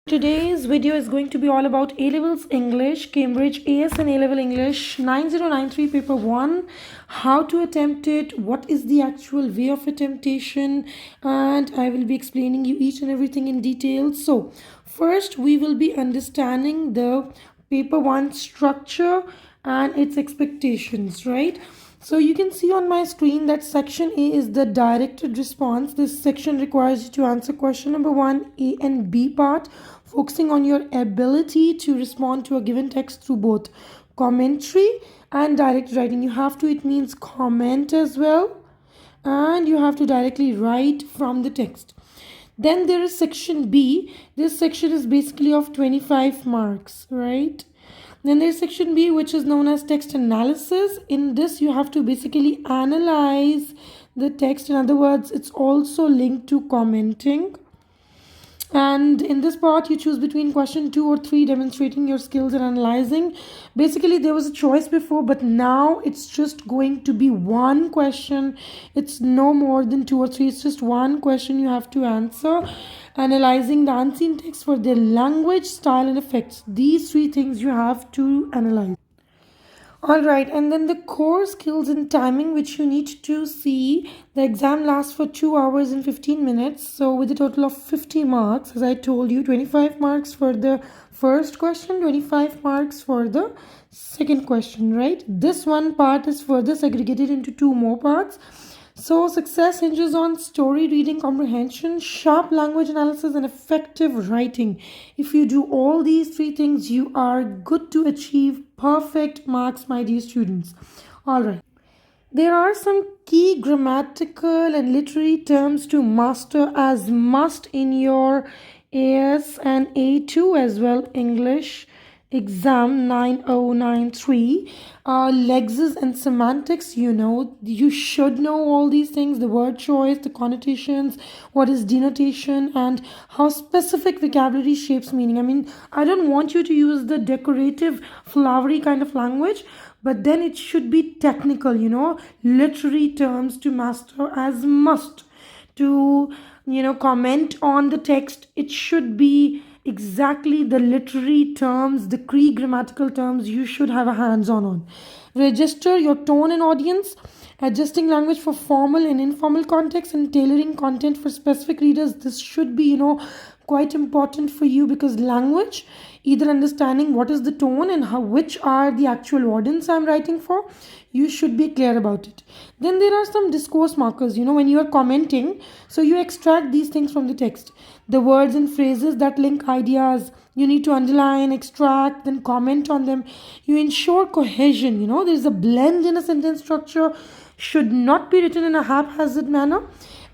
Today's video is going to be all about A-Levels English, Cambridge AS and A-Level English 9093 paper 1, how to attempt it, what is the actual way of attemptation, and I will be explaining you each and everything in detail. So, first we will be understanding the paper 1 structure and its expectations, right? So you can see on my screen that section A is the directed response. This section requires you to answer question number 1, A and B part, focusing on your ability to respond to a given text through both commentary and direct writing. You have to, it means comment as well, and you have to directly write from the text. Then there is section B. This section is basically of 25 marks, right? Then there's section B, which is known as text analysis. In this, you have to basically analyze the text. In other words, it's also linked to commenting. And in this part, you choose between question 2 or 3, demonstrating your skills in analyzing. Basically, there was a choice before, but now it's just going to be one question. It's no more than 2 or 3. It's just one question you have to answer. Analyzing the unseen text for their language, style, and effects. These 3 things you have to analyze. Alright, and then the core skills and timing, which you need to see. The exam lasts for 2 hours and 15 minutes. So with a total of 50 marks, as I told you, 25 marks for the first question, 25 marks for the second question, right? This one part is further segregated into 2 more parts. So success hinges on story reading comprehension, sharp language analysis, and effective writing. If you do all these 3 things, you are good to achieve perfect marks, my dear students. Alright. There are some key grammatical and literary terms to master as must in your AS and A2 as well, English exam 9093. Lexis and semantics, you should know all these things: the word choice, the connotations, what is denotation, and how specific vocabulary shapes meaning. I mean, I don't want you to use the decorative flowery kind of language, but then it should be technical, literary terms to master as must. To comment on the text, it should be exactly the literary terms, the key grammatical terms you should have a hands-on. Register your tone and audience, adjusting language for formal and informal context, and tailoring content for specific readers. This should be quite important for you, because language, either understanding what is the tone and which are the actual audience I'm writing for, you should be clear about it. Then there are some discourse markers, when you are commenting, so you extract these things from the text. The words and phrases that link ideas, you need to underline, extract, then comment on them. You ensure cohesion, there's a blend in a sentence structure, should not be written in a haphazard manner,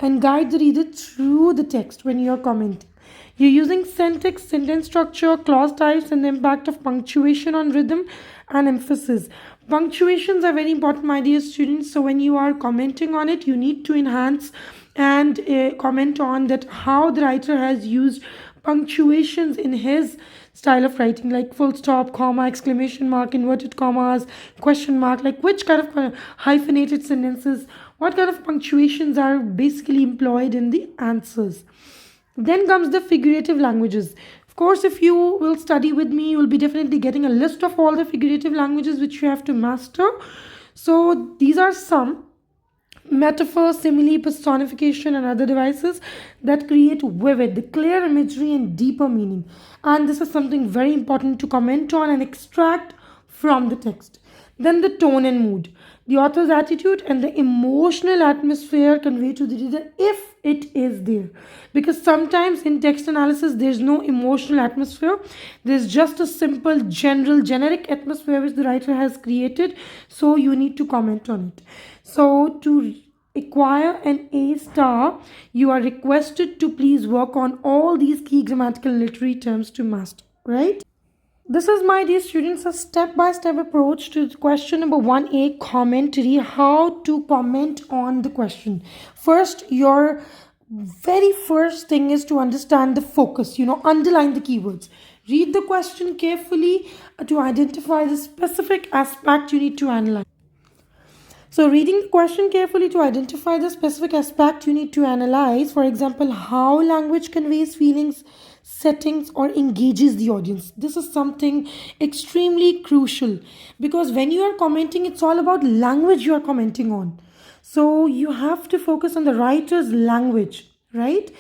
and guide the reader through the text when you are commenting. You're using syntax, sentence structure, clause types, and the impact of punctuation on rhythm and emphasis. Punctuations are very important, my dear students. So when you are commenting on it, you need to enhance and comment on that how the writer has used punctuations in his style of writing, like full stop, comma, exclamation mark, inverted commas, question mark, like which kind of hyphenated sentences, what kind of punctuations are basically employed in the answers. Then comes the figurative languages. Of course, if you will study with me, you will be definitely getting a list of all the figurative languages which you have to master. So these are some: metaphor, simile, personification, and other devices that create vivid, clear imagery and deeper meaning. And this is something very important to comment on and extract from the text. Then the tone and mood, the author's attitude and the emotional atmosphere conveyed to the reader, if it is there. Because sometimes in text analysis, there's no emotional atmosphere. There's just a simple, general, generic atmosphere which the writer has created. So you need to comment on it. So to acquire an A star, you are requested to please work on all these key grammatical literary terms to master, right? This is, my dear students, a step-by-step approach to question number 1A, commentary, how to comment on the question. First, your very first thing is to understand the focus, underline the keywords. Read the question carefully to identify the specific aspect you need to analyze. So reading the question carefully to identify the specific aspect you need to analyze. For example, how language conveys feelings, settings, or engages the audience. This is something extremely crucial, because when you are commenting, it's all about language you are commenting on. So you have to focus on the writer's language, right?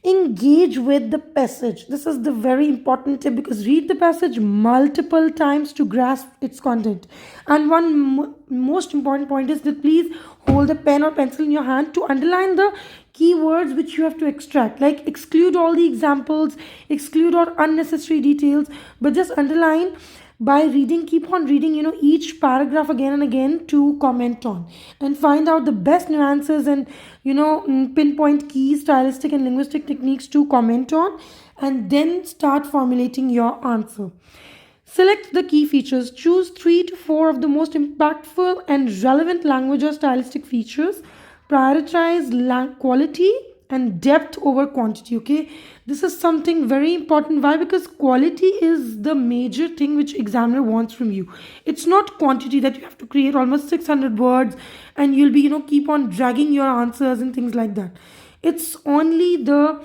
Engage with the passage. This is the very important tip, because read the passage multiple times to grasp its content. And one most important point is that please hold a pen or pencil in your hand to underline the keywords which you have to extract. Like, exclude all the examples, exclude all unnecessary details, but just underline. By reading, keep on reading, each paragraph again and again to comment on, and find out the best nuances and pinpoint key stylistic and linguistic techniques to comment on, and then start formulating your answer. Select the key features. Choose 3 to 4 of the most impactful and relevant language or stylistic features. Prioritize quality and depth over quantity. Okay, this is something very important. Why? Because quality is the major thing which examiner wants from you. It's not quantity, that you have to create almost 600 words and you'll be keep on dragging your answers and things like that. It's only the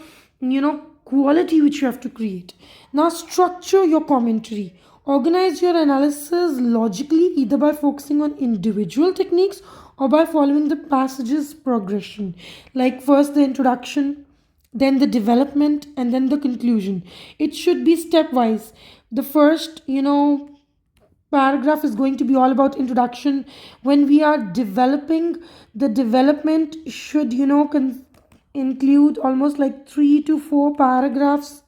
quality which you have to create. Now structure your commentary. Organize your analysis logically, either by focusing on individual techniques or by following the passage's progression. Like, first the introduction, then the development, and then the conclusion. It should be stepwise. The first, paragraph is going to be all about introduction. When we are developing, the development should, include almost like 3 to 4 paragraphs.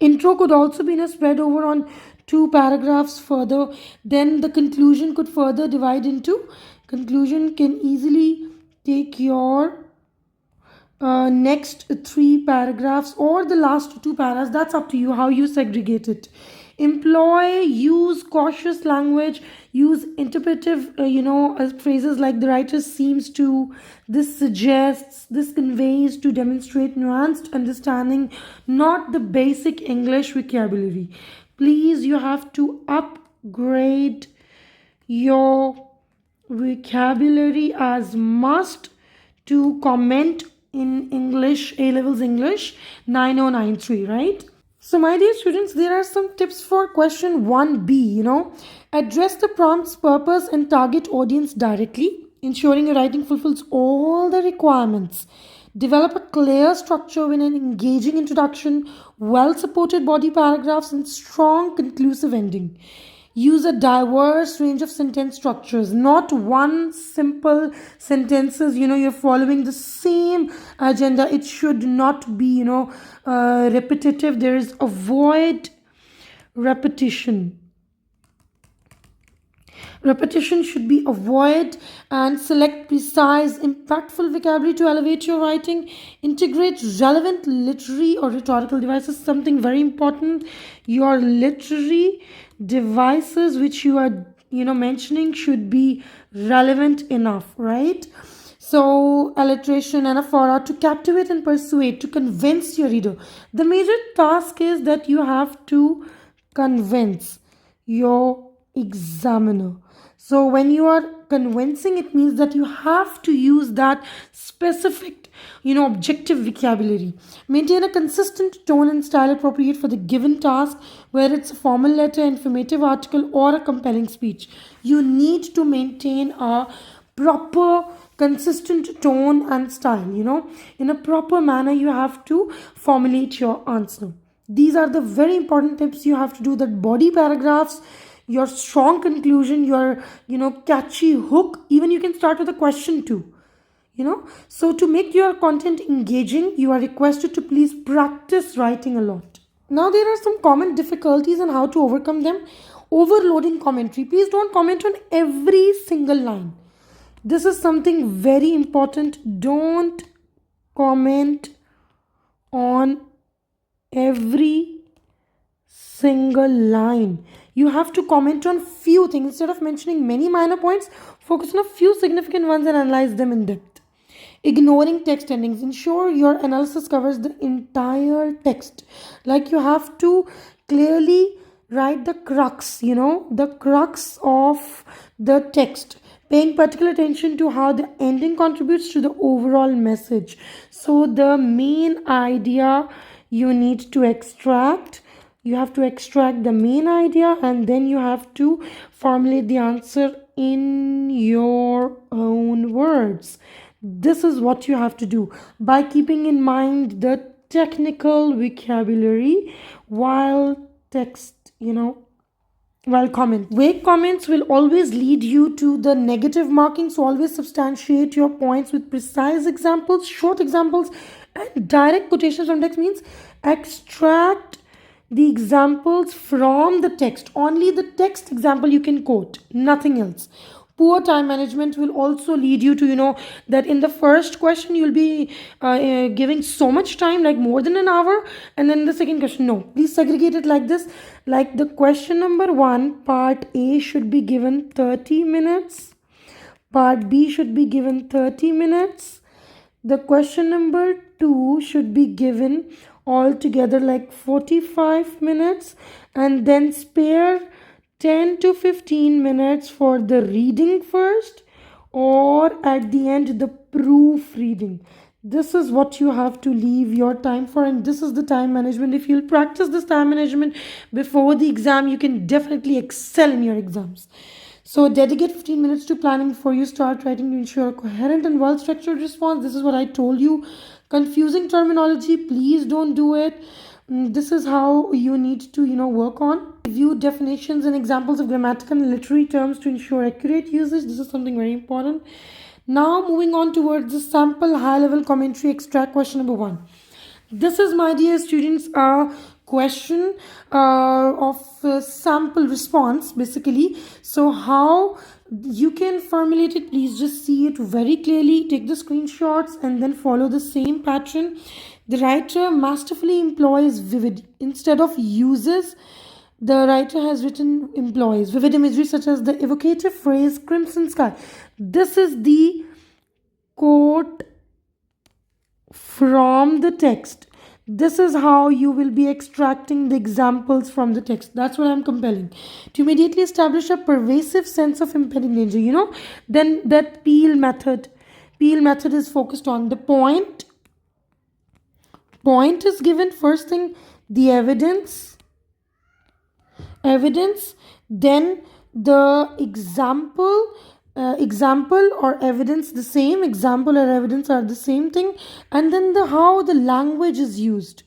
Intro could also be spread over on 2 paragraphs further. Then the conclusion could further divide into. Conclusion can easily take your next 3 paragraphs or the last 2 paragraphs. That's up to you how you segregate it. Use cautious language, use interpretive phrases like the writer seems to, this suggests, this conveys, to demonstrate nuanced understanding, not the basic English vocabulary. Please, you have to upgrade your vocabulary as must to comment in English, A-Levels English 9093, right? So, my dear students, there are some tips for question 1B. Address the prompt's purpose and target audience directly, ensuring your writing fulfills all the requirements. Develop a clear structure with an engaging introduction, well supported body paragraphs, and strong conclusive ending. Use a diverse range of sentence structures, not one simple sentences. You're following the same agenda. It should not be repetitive. There is avoid repetition. Repetition should be avoided, and select precise, impactful vocabulary to elevate your writing. Integrate relevant literary or rhetorical devices, something very important. Your literary devices which you are mentioning should be relevant enough, right? So, alliteration, anaphora, to captivate and persuade, to convince your reader. The major task is that you have to convince your examiner. So when you are convincing, it means that you have to use that specific, objective vocabulary. Maintain a consistent tone and style appropriate for the given task, whether it's a formal letter, informative article, or a compelling speech. You need to maintain a proper, consistent tone and style. In a proper manner, you have to formulate your answer. These are the very important tips. You have to do that body paragraphs, your strong conclusion, your catchy hook. Even you can start with a question too. So to make your content engaging, you are requested to please practice writing a lot. Now, there are some common difficulties and how to overcome them. Overloading commentary. Please don't comment on every single line. This is something very important. Don't comment on every single line. You have to comment on few things. Instead of mentioning many minor points, focus on a few significant ones and analyze them in depth. Ignoring text endings. Ensure your analysis covers the entire text. Like, you have to clearly write the crux, the crux of the text, paying particular attention to how the ending contributes to the overall message. So the main idea you need to extract. You have to extract the main idea, and then you have to formulate the answer in your own words. This is what you have to do by keeping in mind the technical vocabulary while text, while comment. Vague comments will always lead you to the negative marking, so always substantiate your points with precise examples, short examples, and direct quotations from text. Means extract the examples from the text. Only the text example you can quote, nothing else. Poor time management will also lead you to that in the first question you'll be giving so much time, like more than an hour, and then the second question, no, please segregate it like this. Like the question number 1, part A should be given 30 minutes, part B should be given 30 minutes, the question number 2 should be given altogether like 45 minutes, and then spare 10 to 15 minutes for the reading first, or at the end the proofreading. This is what you have to leave your time for, and this is the time management. If you'll practice this time management before the exam, you can definitely excel in your exams. So dedicate 15 minutes to planning before you start writing to ensure a coherent and well structured response. This is what I told you. Confusing terminology, please don't do it. This is how you need to work on. Review definitions and examples of grammatical and literary terms to ensure accurate usage. This is something very important. Now moving on towards the sample high level commentary extract question number 1. This is, my dear students, a question of sample response basically. So how you can formulate it, please just see it very clearly, take the screenshots and then follow the same pattern. The writer masterfully employs vivid instead of uses. The writer has written employs vivid imagery such as the evocative phrase crimson sky. This is the quote from the text. This is how you will be extracting the examples from the text. That's what I'm compelling. To immediately establish a pervasive sense of impending danger, then that Peel method is focused on the point. Point is given first thing, the evidence, then the example or evidence, the same example or evidence are the same thing, and then how the language is used,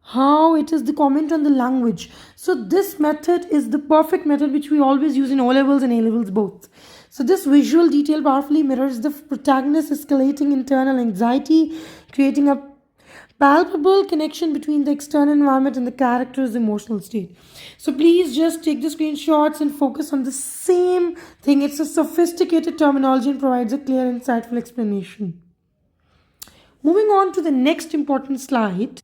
how it is the comment on the language. So this method is the perfect method which we always use in O levels and A levels both. So this visual detail powerfully mirrors the protagonist's escalating internal anxiety, creating a palpable connection between the external environment and the character's emotional state. So please just take the screenshots and focus on the same thing. It's a sophisticated terminology and provides a clear, insightful explanation. Moving on to the next important slide.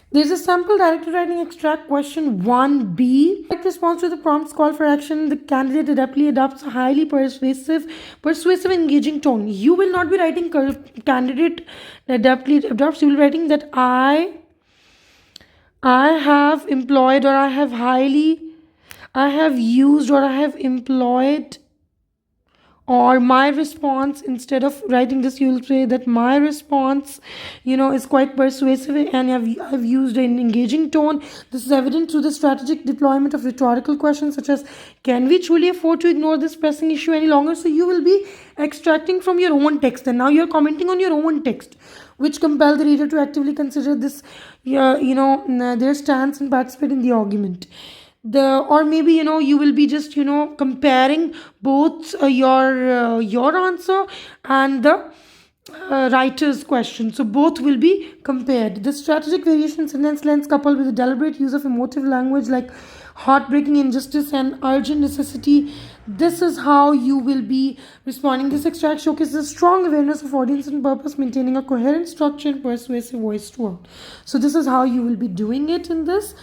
There's a sample directed writing extract question 1B. Direct response to the prompt's call for action. The candidate adeptly adopts a highly persuasive, engaging tone. You will not be writing candidate adeptly adopts. You will be writing that I have employed, or I have used, or I have employed, or my response. Instead of writing this, you will say that my response is quite persuasive and I've used an engaging tone. This is evident through the strategic deployment of rhetorical questions such as, can we truly afford to ignore this pressing issue any longer? So you will be extracting from your own text, and now you're commenting on your own text, which compel the reader to actively consider this their stance and participate in the argument. Or maybe you will be just comparing both your answer and the writer's question. So both will be compared. The strategic variation in sentence length coupled with the deliberate use of emotive language like heartbreaking injustice and urgent necessity, this is how you will be responding. This extract showcases a strong awareness of audience and purpose, maintaining a coherent structure and persuasive voice throughout. So this is how you will be doing it in this.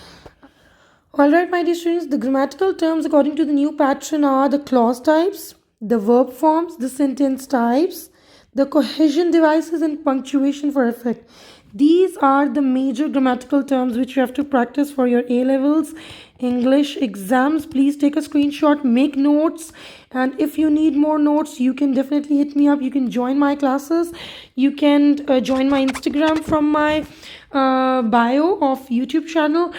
Alright, my dear students, the grammatical terms according to the new pattern are the clause types, the verb forms, the sentence types, the cohesion devices, and punctuation for effect. These are the major grammatical terms which you have to practice for your A levels English exams. Please take a screenshot, make notes, and if you need more notes, you can definitely hit me up. You can join my classes. You can join my Instagram from my bio of YouTube channel.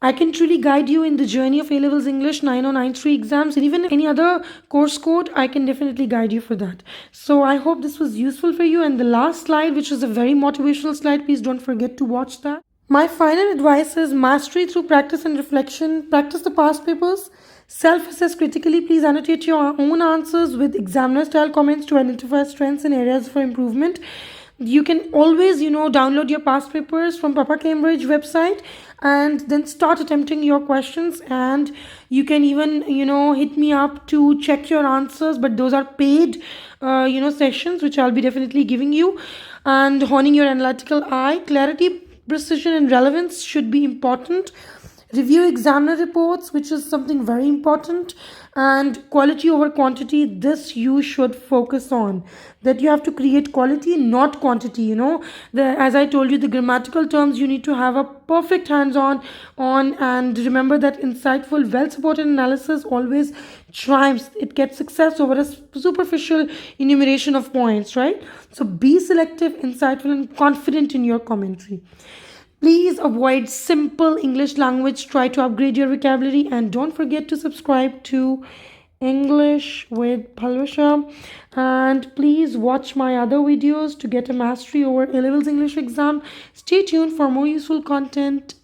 I can truly guide you in the journey of A levels English 9093 exams, and even any other course code, I can definitely guide you for that. So I hope this was useful for you. And the last slide, which is a very motivational slide, please don't forget to watch that. My final advice is mastery through practice and reflection. Practice the past papers. Self-assess critically. Please annotate your own answers with examiner style comments to identify strengths and areas for improvement. You can always, download your past papers from Papa Cambridge website and then start attempting your questions. And you can even, hit me up to check your answers, but those are paid, sessions, which I'll be definitely giving you. And honing your analytical eye, clarity, precision, and relevance should be important. Review examiner reports, which is something very important, and quality over quantity. This you should focus on, that you have to create quality, not quantity. As I told you, the grammatical terms you need to have a perfect hands on, and remember that insightful, well supported analysis always triumphs. It gets success over a superficial enumeration of points, right? So be selective, insightful, and confident in your commentary. Please avoid simple English language. Try to upgrade your vocabulary, and don't forget to subscribe to English with Palvasha. And please watch my other videos to get a mastery over A levels English exam. Stay tuned for more useful content.